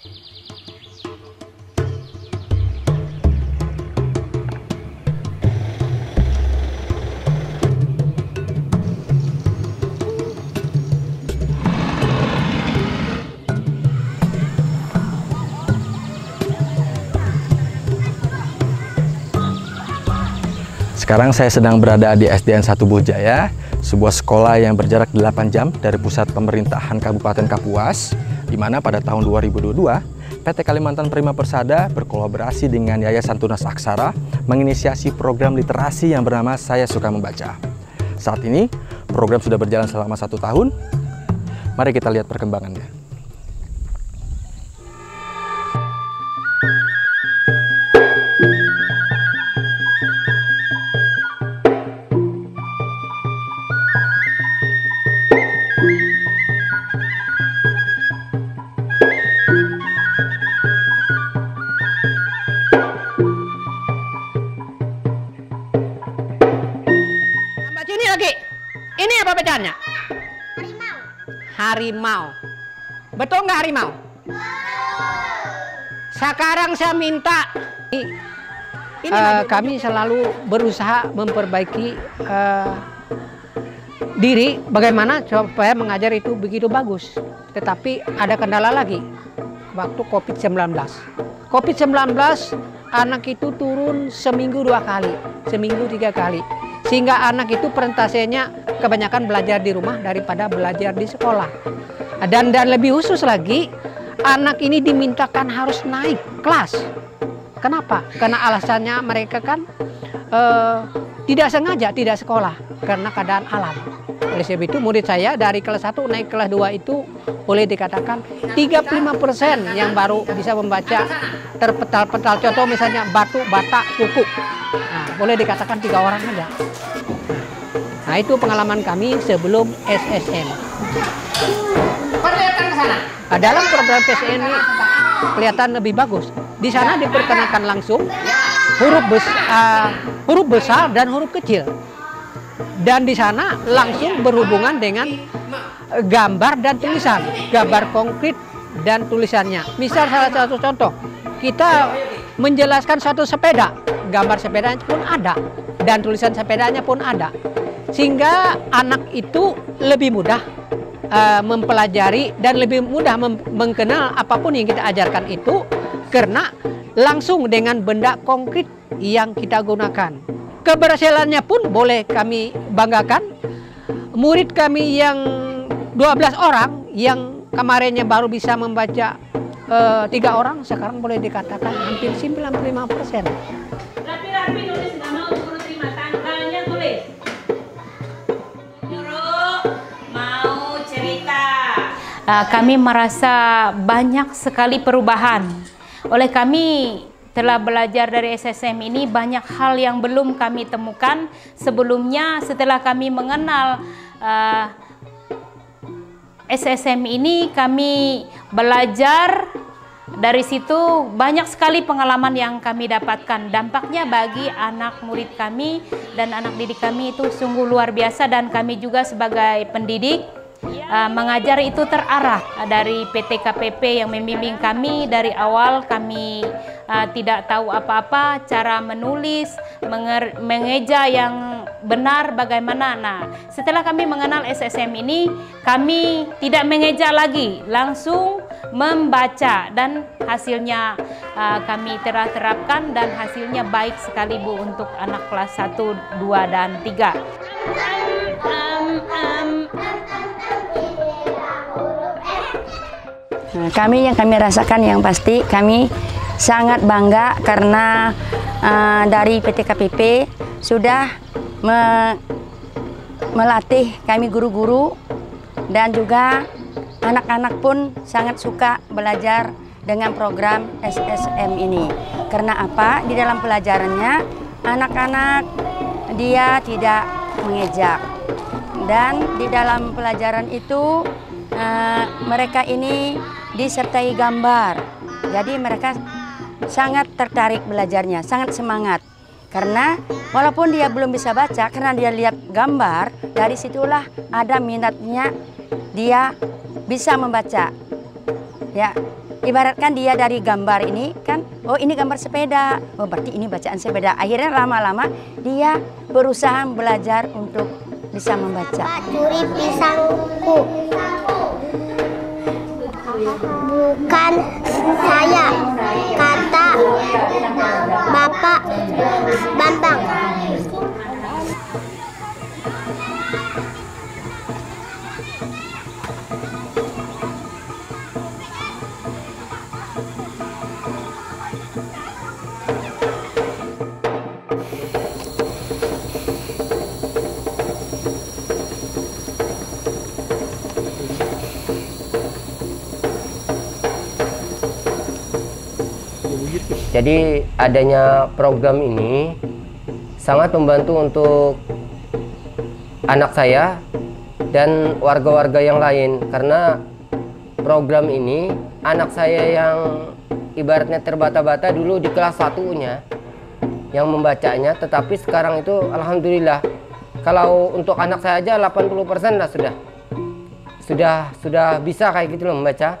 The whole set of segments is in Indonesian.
Sekarang saya sedang berada di SDN 1 Bojaya, sebuah sekolah yang berjarak 8 jam dari pusat pemerintahan Kabupaten Kapuas, di mana pada tahun 2022, PT Kalimantan Prima Persada berkolaborasi dengan Yayasan Tunas Aksara menginisiasi program literasi yang bernama Saya Suka Membaca. Saat ini, program sudah berjalan selama 1 tahun. Mari kita lihat perkembangannya. Ini apa bedanya? Harimau. Harimau. Betul nggak harimau? Sekarang saya minta, kami selalu berusaha memperbaiki diri bagaimana supaya mengajar itu begitu bagus. Tetapi ada kendala lagi, waktu COVID-19. COVID-19 anak itu turun seminggu 2 kali, seminggu 3 kali. Sehingga anak itu presentasinya kebanyakan belajar di rumah daripada belajar di sekolah. Dan lebih khusus lagi, anak ini dimintakan harus naik kelas. Kenapa? Karena alasannya mereka kan tidak sengaja tidak sekolah karena keadaan alam. Oleh sebab itu murid saya dari kelas 1 naik kelas 2 itu boleh dikatakan 35% yang baru bisa membaca terpetal-petal. Contoh misalnya batu, bata, kuku. Nah, boleh dikatakan 3 orang aja. Nah, itu pengalaman kami sebelum SSM. Perlihatkan ke sana. Nah, dalam program PSN ini kelihatan lebih bagus. Di sana diperkenalkan langsung huruf besar dan huruf kecil. Dan di sana langsung berhubungan dengan gambar dan tulisan, gambar konkret dan tulisannya. Misal salah satu contoh, kita menjelaskan suatu sepeda, gambar sepedanya pun ada dan tulisan sepedanya pun ada. Sehingga anak itu lebih mudah mempelajari dan lebih mudah mengenal apapun yang kita ajarkan itu karena langsung dengan benda konkret yang kita gunakan. Keberhasilannya pun boleh kami banggakan. Murid kami yang 12 orang yang kemarinnya baru bisa membaca 3 orang, sekarang boleh dikatakan hampir 95%. Rapi-rapi nulis nama guru terima, tanggalnya tulis. Mau cerita. Kami merasa banyak sekali perubahan. Oleh kami telah belajar dari SSM ini banyak hal yang belum kami temukan sebelumnya. Setelah kami mengenal SSM ini, kami belajar dari situ banyak sekali pengalaman yang kami dapatkan. Dampaknya bagi anak murid kami dan anak didik kami itu sungguh luar biasa, dan kami juga sebagai pendidik mengajar itu terarah dari PT KPP yang membimbing kami dari awal. Kami tidak tahu apa-apa cara menulis, mengeja yang benar bagaimana. Nah, setelah kami mengenal SSM ini, kami tidak mengeja lagi, langsung membaca, dan hasilnya kami terapkan dan hasilnya baik sekali Bu untuk anak kelas 1, 2, dan 3. Nah, kami rasakan yang pasti kami sangat bangga karena dari PT KPP sudah melatih kami guru-guru, dan juga anak-anak pun sangat suka belajar dengan program SSM ini. Karena apa? Di dalam pelajarannya anak-anak dia tidak mengejak, dan di dalam pelajaran itu mereka ini disertai gambar. Jadi mereka sangat tertarik belajarnya, sangat semangat. Karena walaupun dia belum bisa baca, karena dia lihat gambar, dari situlah ada minatnya, dia bisa membaca. Ya, ibaratkan dia dari gambar ini kan, oh ini gambar sepeda, oh berarti ini bacaan sepeda. Akhirnya lama-lama dia berusaha belajar untuk bisa membaca. Curi pisangku. Bukan saya, kata Bapak Bambang. Jadi adanya program ini sangat membantu untuk anak saya dan warga-warga yang lain, karena program ini anak saya yang ibaratnya terbata-bata dulu di kelas 1-nya yang membacanya, tetapi sekarang itu alhamdulillah kalau untuk anak saya aja 80% lah sudah bisa kayak gitu loh membaca,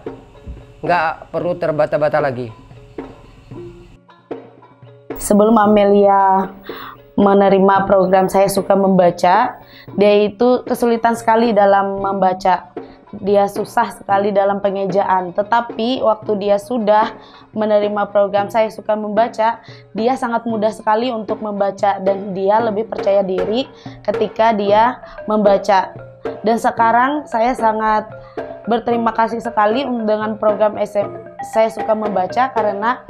nggak perlu terbata-bata lagi. Sebelum Amelia menerima program Saya Suka Membaca, dia itu kesulitan sekali dalam membaca. Dia susah sekali dalam pengejaan. Tetapi waktu dia sudah menerima program Saya Suka Membaca, dia sangat mudah sekali untuk membaca dan dia lebih percaya diri ketika dia membaca. Dan sekarang saya sangat berterima kasih sekali dengan program Saya Suka Membaca, karena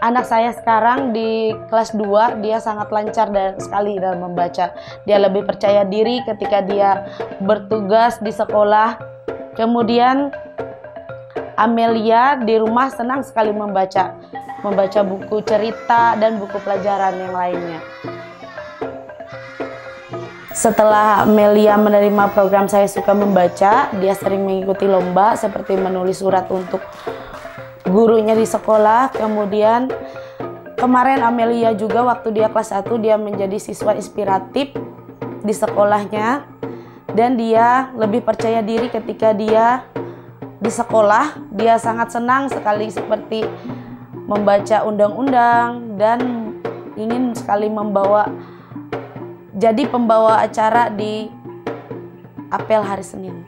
anak saya sekarang di kelas 2, dia sangat lancar sekali dalam membaca. Dia lebih percaya diri ketika dia bertugas di sekolah. Kemudian Amelia di rumah senang sekali membaca buku cerita dan buku pelajaran yang lainnya. Setelah Amelia menerima program Saya Suka Membaca, dia sering mengikuti lomba seperti menulis surat untuk gurunya di sekolah. Kemudian kemarin Amelia juga waktu dia kelas 1, dia menjadi siswa inspiratif di sekolahnya, dan dia lebih percaya diri ketika dia di sekolah. Dia sangat senang sekali seperti membaca undang-undang dan ingin sekali jadi pembawa acara di apel hari Senin.